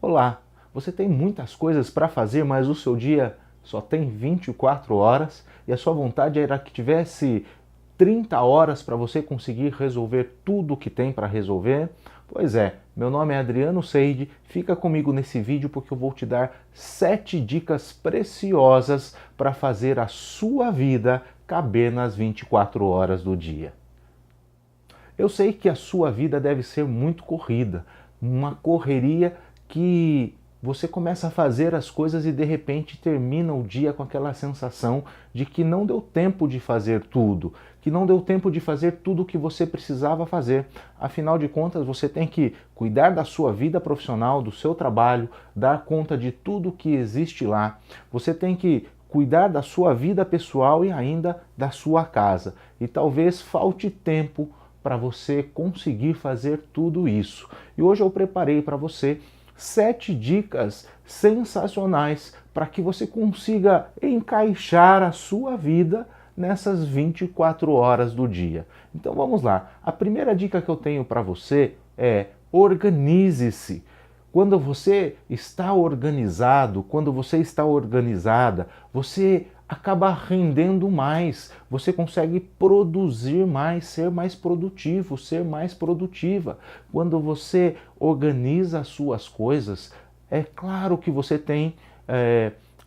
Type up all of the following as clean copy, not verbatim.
Olá, você tem muitas coisas para fazer, mas o seu dia só tem 24 horas e a sua vontade era que tivesse 30 horas para você conseguir resolver tudo o que tem para resolver? Pois é, meu nome é Adriano Seide, fica comigo nesse vídeo porque eu vou te dar 7 dicas preciosas para fazer a sua vida caber nas 24 horas do dia. Eu sei que a sua vida deve ser muito corrida, uma correria que você começa a fazer as coisas e de repente termina o dia com aquela sensação de que não deu tempo de fazer tudo, que não deu tempo de fazer tudo o que você precisava fazer. Afinal de contas, você tem que cuidar da sua vida profissional, do seu trabalho, dar conta de tudo que existe lá. Você tem que cuidar da sua vida pessoal e ainda da sua casa. E talvez falte tempo para você conseguir fazer tudo isso. E hoje eu preparei para você 7 dicas sensacionais para que você consiga encaixar a sua vida nessas 24 horas do dia. Então vamos lá. A primeira dica que eu tenho para você é: organize-se. Quando você está organizado, quando você está organizada, você acaba rendendo mais, você consegue produzir mais, ser mais produtivo, ser mais produtiva. Quando você organiza as suas coisas, é claro que você tem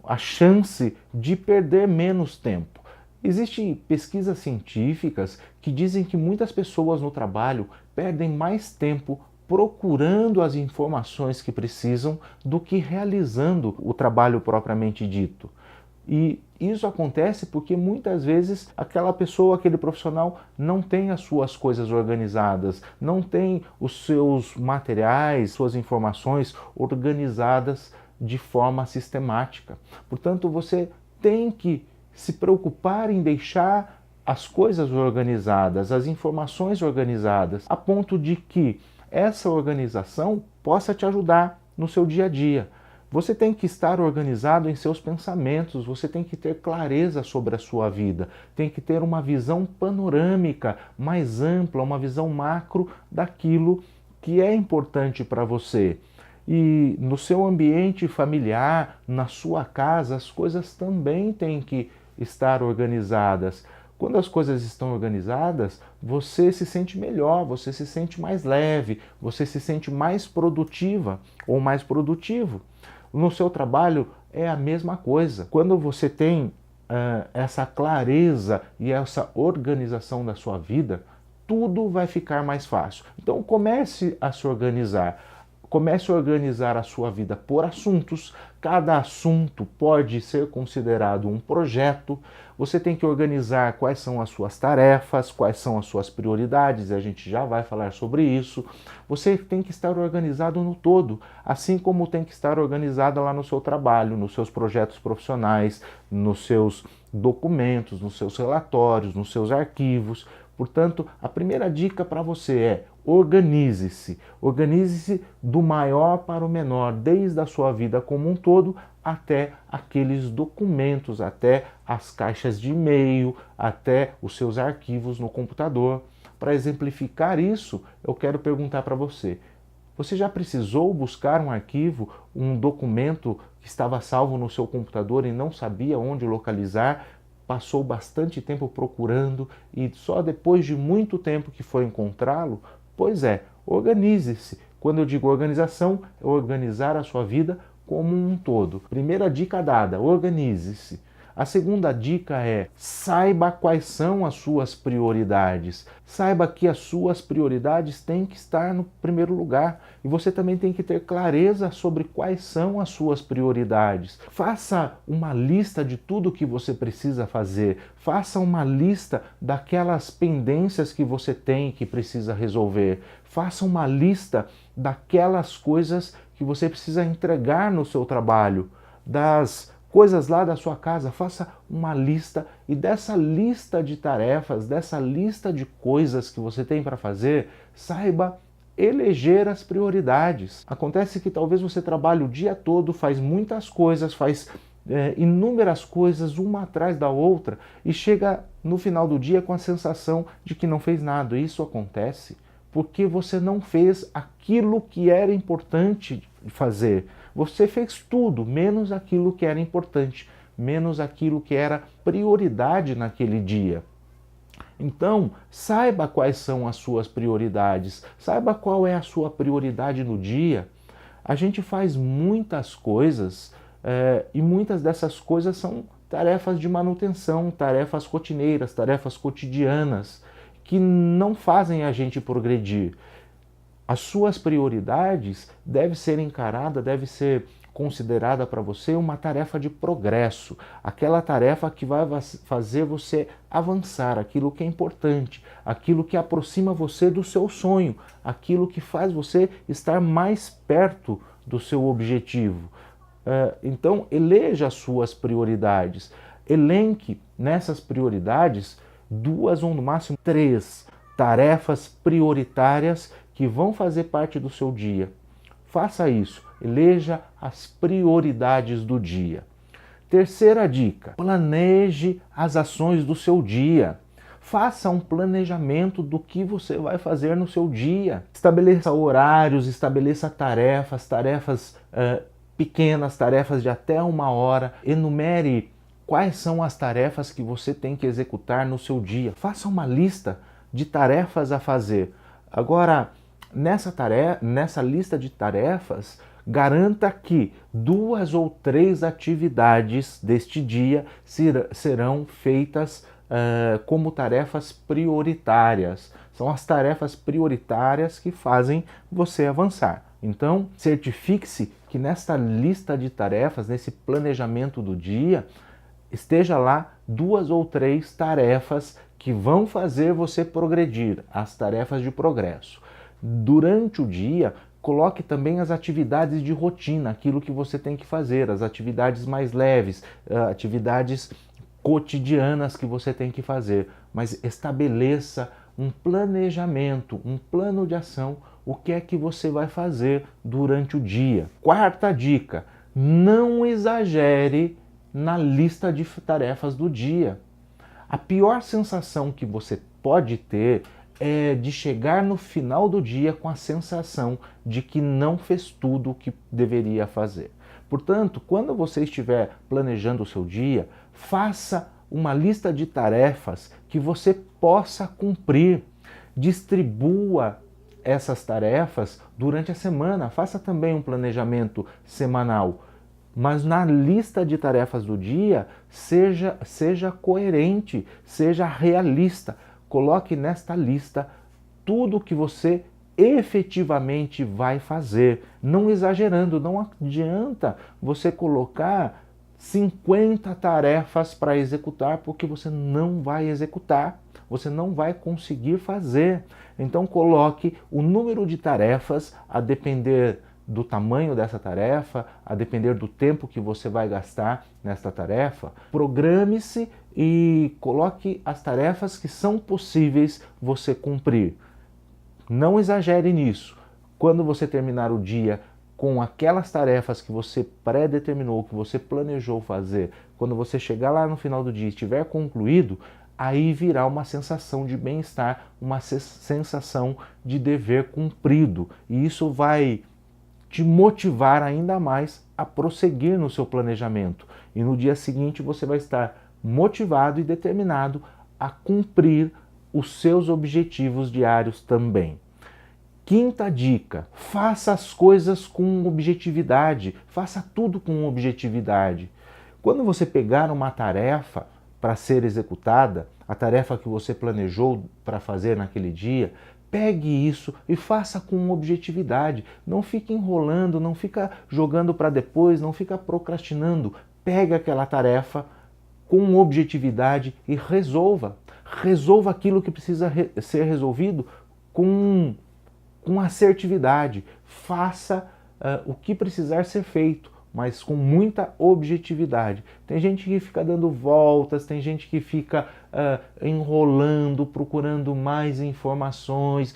a chance de perder menos tempo. Existem pesquisas científicas que dizem que muitas pessoas no trabalho perdem mais tempo procurando as informações que precisam do que realizando o trabalho propriamente dito. E isso acontece porque muitas vezes aquela pessoa, aquele profissional não tem as suas coisas organizadas, não tem os seus materiais, suas informações organizadas de forma sistemática. Portanto, você tem que se preocupar em deixar as coisas organizadas, as informações organizadas, a ponto de que essa organização possa te ajudar no seu dia a dia. Você tem que estar organizado em seus pensamentos, você tem que ter clareza sobre a sua vida, tem que ter uma visão panorâmica mais ampla, uma visão macro daquilo que é importante para você. E no seu ambiente familiar, na sua casa, as coisas também têm que estar organizadas. Quando as coisas estão organizadas, você se sente melhor, você se sente mais leve, você se sente mais produtiva ou mais produtivo. No seu trabalho é a mesma coisa. Quando você tem essa clareza e essa organização da sua vida, tudo vai ficar mais fácil. Então comece a se organizar. Comece a organizar a sua vida por assuntos. Cada assunto pode ser considerado um projeto. Você tem que organizar quais são as suas tarefas, quais são as suas prioridades, e a gente já vai falar sobre isso. Você tem que estar organizado no todo, assim como tem que estar organizada lá no seu trabalho, nos seus projetos profissionais, nos seus documentos, nos seus relatórios, nos seus arquivos. Portanto, a primeira dica para você é: organize-se. Organize-se do maior para o menor, desde a sua vida como um todo até aqueles documentos, até as caixas de e-mail, até os seus arquivos no computador. Para exemplificar isso, eu quero perguntar para você: você já precisou buscar um arquivo, um documento que estava salvo no seu computador e não sabia onde localizar? Passou bastante tempo procurando e só depois de muito tempo que foi encontrá-lo? Pois é, organize-se. Quando eu digo organização, é organizar a sua vida como um todo. Primeira dica dada: organize-se. A segunda dica é: saiba quais são as suas prioridades. Saiba que as suas prioridades têm que estar no primeiro lugar. E você também tem que ter clareza sobre quais são as suas prioridades. Faça uma lista de tudo que você precisa fazer. Faça uma lista daquelas pendências que você tem que precisa resolver. Faça uma lista daquelas coisas que você precisa entregar no seu trabalho, das coisas lá da sua casa. Faça uma lista e dessa lista de tarefas, dessa lista de coisas que você tem para fazer, saiba eleger as prioridades. Acontece que talvez você trabalhe o dia todo, faz muitas coisas, faz inúmeras coisas uma atrás da outra e chega no final do dia com a sensação de que não fez nada. Isso acontece porque você não fez aquilo que era importante fazer. Você fez tudo, menos aquilo que era importante, menos aquilo que era prioridade naquele dia. Então, saiba quais são as suas prioridades, saiba qual é a sua prioridade no dia. A gente faz muitas coisas e muitas dessas coisas são tarefas de manutenção, tarefas rotineiras, tarefas cotidianas, que não fazem a gente progredir. As suas prioridades devem ser encaradas, deve ser considerada para você uma tarefa de progresso, aquela tarefa que vai fazer você avançar, aquilo que é importante, aquilo que aproxima você do seu sonho, aquilo que faz você estar mais perto do seu objetivo. Então, eleja as suas prioridades, elenque nessas prioridades 2 ou no máximo 3 tarefas prioritárias que vão fazer parte do seu dia. Faça isso, eleja as prioridades do dia. Terceira dica, planeje as ações do seu dia. Faça um planejamento do que você vai fazer no seu dia. Estabeleça horários, estabeleça tarefas pequenas, tarefas de até 1 hora. Enumere quais são as tarefas que você tem que executar no seu dia. Faça uma lista de tarefas a fazer. Agora, nessa lista de tarefas, garanta que 2 ou 3 atividades deste dia serão feitas como tarefas prioritárias. São as tarefas prioritárias que fazem você avançar. Então, certifique-se que nesta lista de tarefas, nesse planejamento do dia, esteja lá 2 ou 3 tarefas que vão fazer você progredir, as tarefas de progresso. Durante o dia, coloque também as atividades de rotina, aquilo que você tem que fazer, as atividades mais leves, atividades cotidianas que você tem que fazer, mas estabeleça um planejamento, um plano de ação, o que é que você vai fazer durante o dia. Quarta dica, não exagere na lista de tarefas do dia. A pior sensação que você pode ter é de chegar no final do dia com a sensação de que não fez tudo o que deveria fazer. Portanto, quando você estiver planejando o seu dia, faça uma lista de tarefas que você possa cumprir. Distribua essas tarefas durante a semana. Faça também um planejamento semanal. Mas na lista de tarefas do dia, seja coerente, seja realista. Coloque nesta lista tudo que você efetivamente vai fazer, não exagerando. Não adianta você colocar 50 tarefas para executar, porque você não vai executar, você não vai conseguir fazer. Então coloque o número de tarefas a depender do tamanho dessa tarefa, a depender do tempo que você vai gastar nesta tarefa. Programe-se e coloque as tarefas que são possíveis você cumprir. Não exagere nisso. Quando você terminar o dia com aquelas tarefas que você pré-determinou, que você planejou fazer, quando você chegar lá no final do dia e estiver concluído, aí virá uma sensação de bem-estar, uma sensação de dever cumprido. E isso vai te motivar ainda mais a prosseguir no seu planejamento. E no dia seguinte você vai estar motivado e determinado a cumprir os seus objetivos diários também. Quinta dica, faça as coisas com objetividade, faça tudo com objetividade. Quando você pegar uma tarefa para ser executada, a tarefa que você planejou para fazer naquele dia, pegue isso e faça com objetividade. Não fique enrolando, não fica jogando para depois, não fica procrastinando. Pegue aquela tarefa com objetividade e resolva. Resolva aquilo que precisa ser resolvido com assertividade. Faça o que precisar ser feito, mas com muita objetividade. Tem gente que fica dando voltas, tem gente que fica enrolando, procurando mais informações,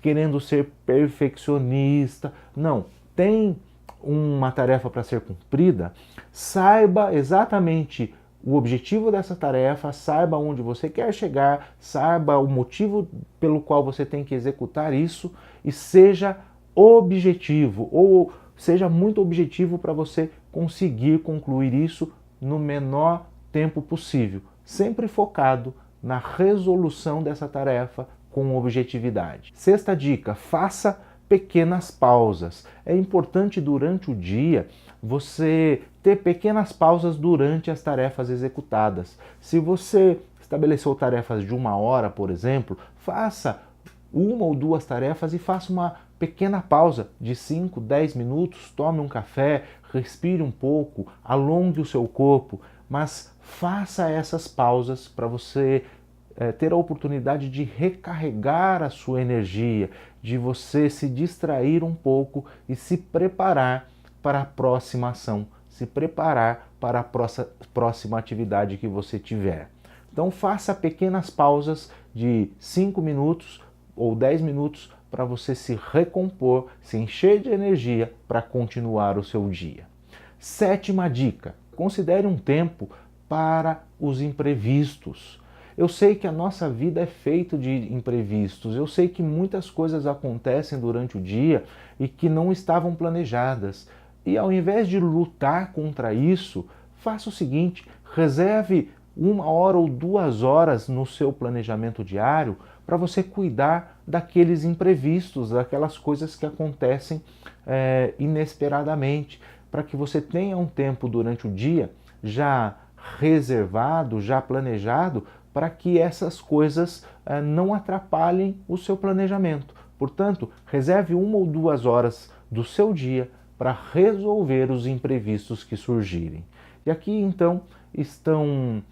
querendo ser perfeccionista. Não, tem uma tarefa para ser cumprida, saiba exatamente o objetivo dessa tarefa, saiba onde você quer chegar, saiba o motivo pelo qual você tem que executar isso e seja objetivo, ou seja muito objetivo para você conseguir concluir isso no menor tempo possível, sempre focado na resolução dessa tarefa com objetividade. Sexta dica, faça pequenas pausas. É importante durante o dia você ter pequenas pausas durante as tarefas executadas. Se você estabeleceu tarefas de 1 hora, por exemplo, faça 1 ou 2 tarefas e faça uma pequena pausa de 5, 10 minutos, tome um café, respire um pouco, alongue o seu corpo, mas faça essas pausas para você ter a oportunidade de recarregar a sua energia, de você se distrair um pouco e se preparar para a próxima ação, se preparar para a próxima atividade que você tiver. Então faça pequenas pausas de 5 minutos ou 10 minutos para você se recompor, se encher de energia para continuar o seu dia. Sétima dica, considere um tempo para os imprevistos. Eu sei que a nossa vida é feita de imprevistos, eu sei que muitas coisas acontecem durante o dia e que não estavam planejadas. E ao invés de lutar contra isso, faça o seguinte, reserve 1 hora ou 2 horas no seu planejamento diário para você cuidar daqueles imprevistos, daquelas coisas que acontecem inesperadamente, para que você tenha um tempo durante o dia já reservado, já planejado, para que essas coisas não atrapalhem o seu planejamento. Portanto, reserve 1 ou 2 horas do seu dia para resolver os imprevistos que surgirem. E aqui então estão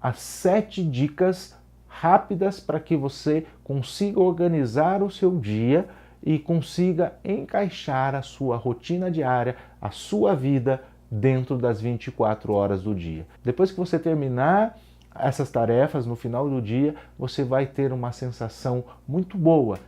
as 7 dicas rápidas para que você consiga organizar o seu dia e consiga encaixar a sua rotina diária, a sua vida dentro das 24 horas do dia. Depois que você terminar essas tarefas, no final do dia, você vai ter uma sensação muito boa,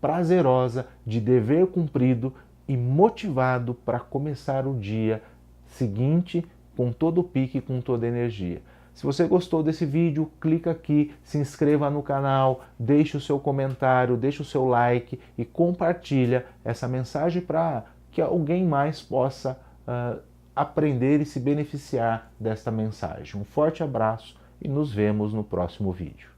prazerosa, de dever cumprido e motivado para começar o dia seguinte com todo o pique, com toda a energia. Se você gostou desse vídeo, clica aqui, se inscreva no canal, deixe o seu comentário, deixe o seu like e compartilha essa mensagem para que alguém mais possa aprender e se beneficiar desta mensagem. Um forte abraço e nos vemos no próximo vídeo.